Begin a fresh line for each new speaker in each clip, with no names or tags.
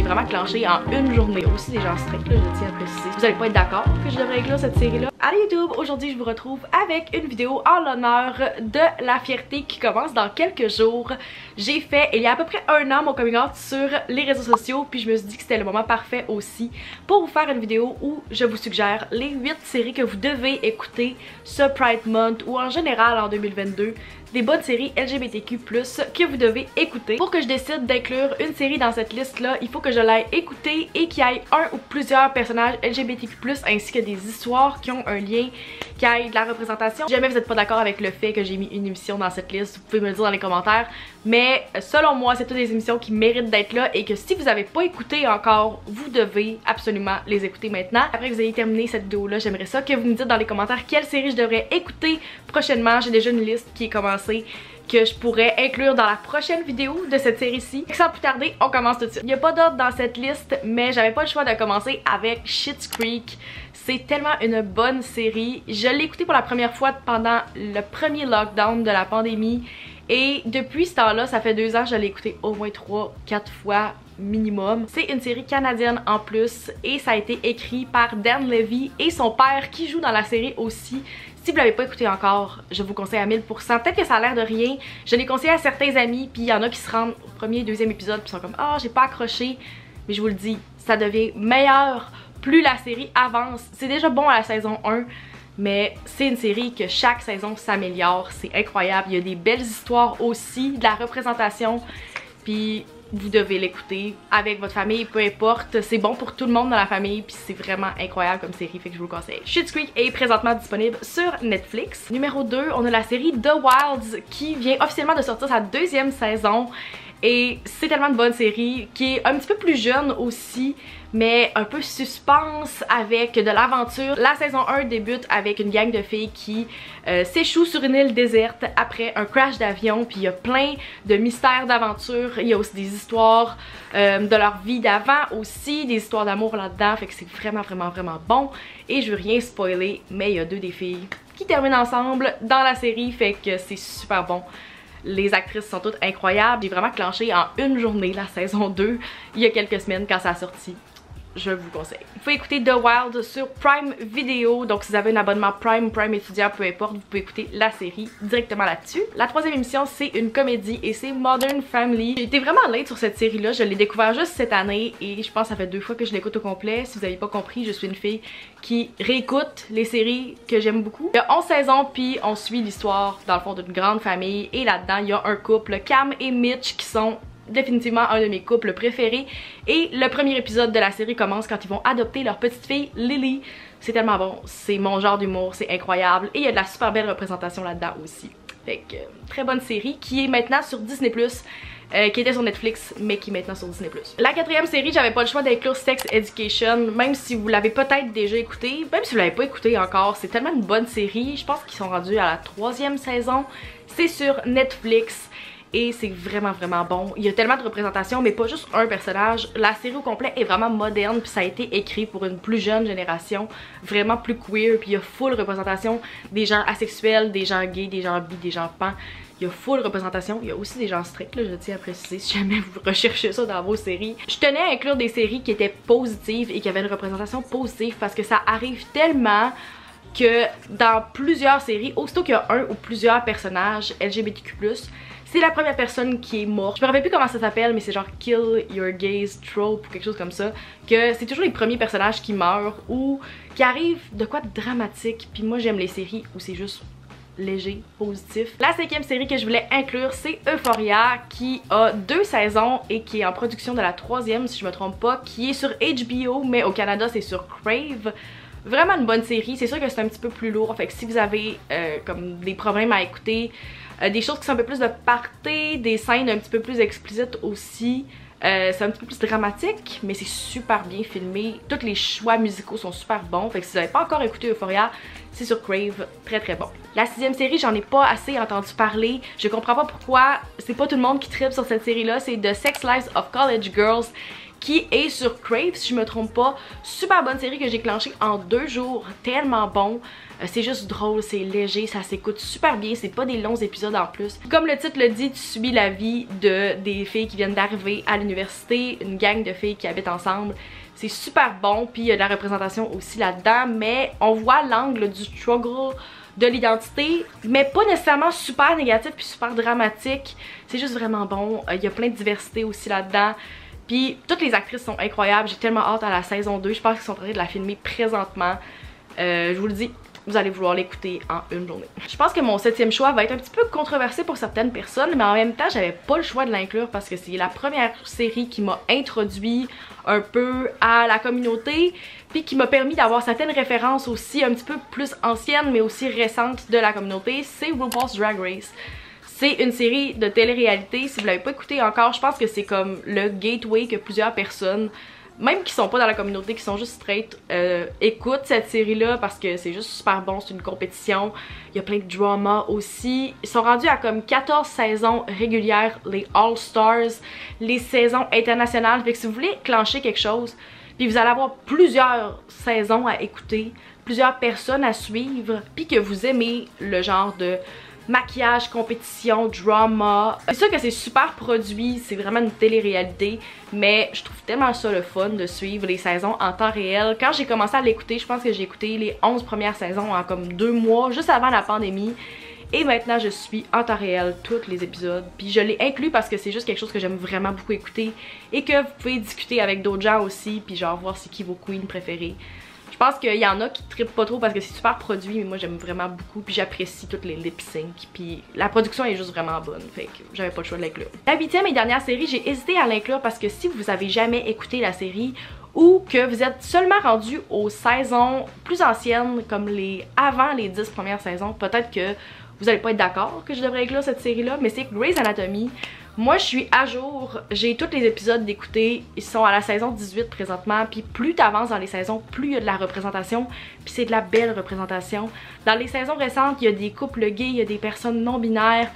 j'ai vraiment clenché en une journée. Il y a aussi des gens stricts, là, je tiens à préciser. Vous allez pas être d'accord que je devrais inclure cette série-là. Allez YouTube, aujourd'hui je vous retrouve avec une vidéo en l'honneur de la fierté qui commence dans quelques jours. J'ai fait, il y a à peu près un an, mon coming out sur les réseaux sociaux, puis je me suis dit que c'était le moment parfait aussi pour vous faire une vidéo où je vous suggère les 8 séries que vous devez écouter ce Pride Month ou en général en 2022. Des bonnes séries LGBTQ+, que vous devez écouter. Pour que je décide d'inclure une série dans cette liste-là, il faut que je l'aille écouter et qu'il y ait un ou plusieurs personnages LGBTQ+, ainsi que des histoires qui ont un lien, qui ait de la représentation. Si jamais vous n'êtes pas d'accord avec le fait que j'ai mis une émission dans cette liste, vous pouvez me le dire dans les commentaires. Mais selon moi, c'est toutes des émissions qui méritent d'être là et que si vous n'avez pas écouté encore, vous devez absolument les écouter maintenant. Après que vous ayez terminé cette vidéo-là, j'aimerais ça que vous me dites dans les commentaires quelle série je devrais écouter prochainement. J'ai déjà une liste qui est commencée que je pourrais inclure dans la prochaine vidéo de cette série-ci. Sans plus tarder, on commence tout de suite. Il n'y a pas d'ordre dans cette liste, mais j'avais pas le choix de commencer avec Schitt's Creek. C'est tellement une bonne série. Je l'ai écoutée pour la première fois pendant le premier lockdown de la pandémie. Et depuis ce temps-là, ça fait 2 ans, je l'ai écouté au moins 3-4 fois minimum. C'est une série canadienne en plus et ça a été écrit par Dan Levy et son père qui joue dans la série aussi. Si vous l'avez pas écouté encore, je vous conseille à 1000%. Peut-être que ça a l'air de rien. Je l'ai conseillé à certains amis, puis il y en a qui se rendent au premier, deuxième épisode, puis sont comme « Ah, j'ai pas accroché ». Mais je vous le dis, ça devient meilleur plus la série avance. C'est déjà bon à la saison 1, mais c'est une série que chaque saison s'améliore. C'est incroyable. Il y a des belles histoires aussi, de la représentation, puis vous devez l'écouter avec votre famille, peu importe. C'est bon pour tout le monde dans la famille, puis c'est vraiment incroyable comme série, fait que je vous le conseille. Schitt's Creek est présentement disponible sur Netflix. Numéro 2, on a la série The Wilds qui vient officiellement de sortir sa 2e saison. Et c'est tellement une bonne série qui est un petit peu plus jeune aussi, mais un peu suspense avec de l'aventure. La saison 1 débute avec une gang de filles qui s'échouent sur une île déserte après un crash d'avion, puis il y a plein de mystères d'aventures. Il y a aussi des histoires de leur vie d'avant aussi, des histoires d'amour là-dedans, fait que c'est vraiment bon. Et je veux rien spoiler, mais il y a 2 des filles qui terminent ensemble dans la série, fait que c'est super bon. Les actrices sont toutes incroyables. J'ai vraiment clenché en une journée la saison 2 il y a quelques semaines quand ça a sorti. Je vous conseille. Vous pouvez écouter The Wild sur Prime Video. Donc si vous avez un abonnement Prime étudiant, peu importe, vous pouvez écouter la série directement là-dessus. La 3e émission, c'est une comédie et c'est Modern Family. J'ai été vraiment late sur cette série-là. Je l'ai découvert juste cette année et je pense que ça fait 2 fois que je l'écoute au complet. Si vous n'avez pas compris, je suis une fille qui réécoute les séries que j'aime beaucoup. Il y a 11 saisons, puis on suit l'histoire dans le fond d'une grande famille. Et là-dedans, il y a un couple, Cam et Mitch, qui sont définitivement un de mes couples préférés. Et le premier épisode de la série commence quand ils vont adopter leur petite fille Lily. C'est tellement bon, c'est mon genre d'humour, c'est incroyable. Et il y a de la super belle représentation là-dedans aussi. Fait que très bonne série qui est maintenant sur Disney+. Qui était sur Netflix, mais qui est maintenant sur Disney+. La 4e série, j'avais pas le choix d'inclure Sex Education, même si vous l'avez peut-être déjà écouté, même si vous l'avez pas écouté encore, c'est tellement une bonne série. Je pense qu'ils sont rendus à la 3e saison. C'est sur Netflix. Et c'est vraiment bon. Il y a tellement de représentations, mais pas juste un personnage. La série au complet est vraiment moderne, puis ça a été écrit pour une plus jeune génération, vraiment plus queer, puis il y a full représentation des gens asexuels, des gens gays, des gens bi, des gens pan. Il y a full représentation. Il y a aussi des gens stricts, là, je tiens à préciser, si jamais vous recherchez ça dans vos séries. Je tenais à inclure des séries qui étaient positives et qui avaient une représentation positive parce que ça arrive tellement que dans plusieurs séries, aussitôt qu'il y a un ou plusieurs personnages LGBTQ+, c'est la première personne qui est morte. Je me rappelle plus comment ça s'appelle, mais c'est genre Kill Your Gays Trope ou quelque chose comme ça. Que c'est toujours les premiers personnages qui meurent ou qui arrivent de quoi de dramatique. Puis moi j'aime les séries où c'est juste léger, positif. La 5e série que je voulais inclure, c'est Euphoria, qui a 2 saisons et qui est en production de la 3e, si je me trompe pas, qui est sur HBO, mais au Canada c'est sur Crave. Vraiment une bonne série, c'est sûr que c'est un petit peu plus lourd, fait que si vous avez comme des problèmes à écouter, des choses qui sont un peu plus de party, des scènes un petit peu plus explicites aussi, c'est un petit peu plus dramatique, mais c'est super bien filmé, tous les choix musicaux sont super bons, fait que si vous n'avez pas encore écouté Euphoria, c'est sur Crave, très bon. La 6e série, j'en ai pas assez entendu parler, je comprends pas pourquoi, c'est pas tout le monde qui tripe sur cette série là, c'est The Sex Lives of College Girls, qui est sur Crave si je me trompe pas. Super bonne série que j'ai clenchée en 2 jours, tellement bon. C'est juste drôle, c'est léger, ça s'écoute super bien, c'est pas des longs épisodes en plus. Comme le titre le dit, tu subis la vie des filles qui viennent d'arriver à l'université, une gang de filles qui habitent ensemble. C'est super bon, puis il y a de la représentation aussi là-dedans, mais on voit l'angle du struggle de l'identité, mais pas nécessairement super négatif puis super dramatique. C'est juste vraiment bon. Il y a plein de diversité aussi là-dedans. Puis toutes les actrices sont incroyables. J'ai tellement hâte à la saison 2. Je pense qu'ils sont en train de la filmer présentement. Je vous le dis, vous allez vouloir l'écouter en une journée. Je pense que mon 7e choix va être un petit peu controversé pour certaines personnes, mais en même temps, j'avais pas le choix de l'inclure parce que c'est la première série qui m'a introduit un peu à la communauté, puis qui m'a permis d'avoir certaines références aussi un petit peu plus anciennes, mais aussi récentes de la communauté. C'est RuPaul's Drag Race. C'est une série de télé-réalité. Si vous l'avez pas écouté encore, je pense que c'est comme le gateway que plusieurs personnes, même qui sont pas dans la communauté, qui sont juste straight, écoutent cette série-là parce que c'est juste super bon, c'est une compétition. Il y a plein de drama aussi. Ils sont rendus à comme 14 saisons régulières, les All-Stars, les saisons internationales. Fait que si vous voulez clencher quelque chose, puis vous allez avoir plusieurs saisons à écouter, plusieurs personnes à suivre, puis que vous aimez le genre de maquillage, compétition, drama. C'est sûr que c'est super produit, c'est vraiment une télé-réalité, mais je trouve tellement ça le fun de suivre les saisons en temps réel. Quand j'ai commencé à l'écouter, je pense que j'ai écouté les 11 premières saisons en comme 2 mois, juste avant la pandémie. Et maintenant je suis en temps réel tous les épisodes. Puis je l'ai inclus parce que c'est juste quelque chose que j'aime vraiment beaucoup écouter. Et que vous pouvez discuter avec d'autres gens aussi, puis genre voir c'est qui vos queens préférées. Je pense qu'il y en a qui trippent pas trop parce que c'est super produit, mais moi j'aime vraiment beaucoup, puis j'apprécie toutes les lip sync, puis la production est juste vraiment bonne, fait que j'avais pas le choix de l'inclure. La 8e et dernière série, j'ai hésité à l'inclure parce que si vous avez jamais écouté la série ou que vous êtes seulement rendu aux saisons plus anciennes, comme avant les 10 premières saisons, peut-être que vous allez pas être d'accord que je devrais inclure cette série-là, mais c'est Grey's Anatomy. Moi je suis à jour, j'ai tous les épisodes d'écouter, ils sont à la saison 18 présentement, puis plus t'avances dans les saisons, plus il y a de la représentation, puis c'est de la belle représentation. Dans les saisons récentes, il y a des couples gays, il y a des personnes non binaires,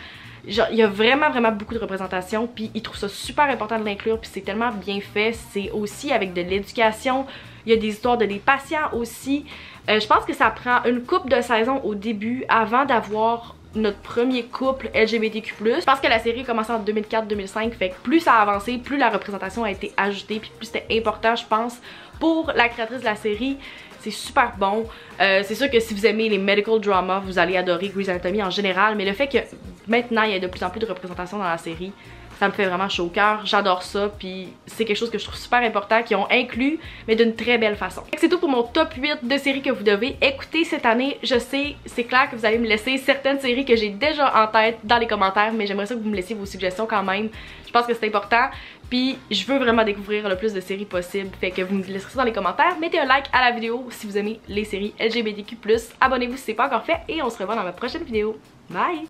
genre, il y a vraiment beaucoup de représentation, puis ils trouvent ça super important de l'inclure, puis c'est tellement bien fait. C'est aussi avec de l'éducation, il y a des histoires de des patients aussi. Je pense que ça prend une couple de saisons au début avant d'avoir notre premier couple LGBTQ+. Je pense que la série a commencé en 2004-2005, fait que plus ça a avancé, plus la représentation a été ajoutée, puis plus c'était important, je pense, pour la créatrice de la série. C'est super bon. C'est sûr que si vous aimez les medical dramas, vous allez adorer Grey's Anatomy en général, mais le fait que maintenant il y a de plus en plus de représentation dans la série, ça me fait vraiment chaud au cœur, j'adore ça, puis c'est quelque chose que je trouve super important, qu'ils ont inclus, mais d'une très belle façon. C'est tout pour mon top 8 de séries que vous devez écouter cette année. Je sais, c'est clair que vous allez me laisser certaines séries que j'ai déjà en tête dans les commentaires, mais j'aimerais ça que vous me laissiez vos suggestions quand même. Je pense que c'est important, puis je veux vraiment découvrir le plus de séries possible, fait que vous me laisserez ça dans les commentaires. Mettez un like à la vidéo si vous aimez les séries LGBTQ+, abonnez-vous si c'est pas encore fait, et on se revoit dans ma prochaine vidéo. Bye!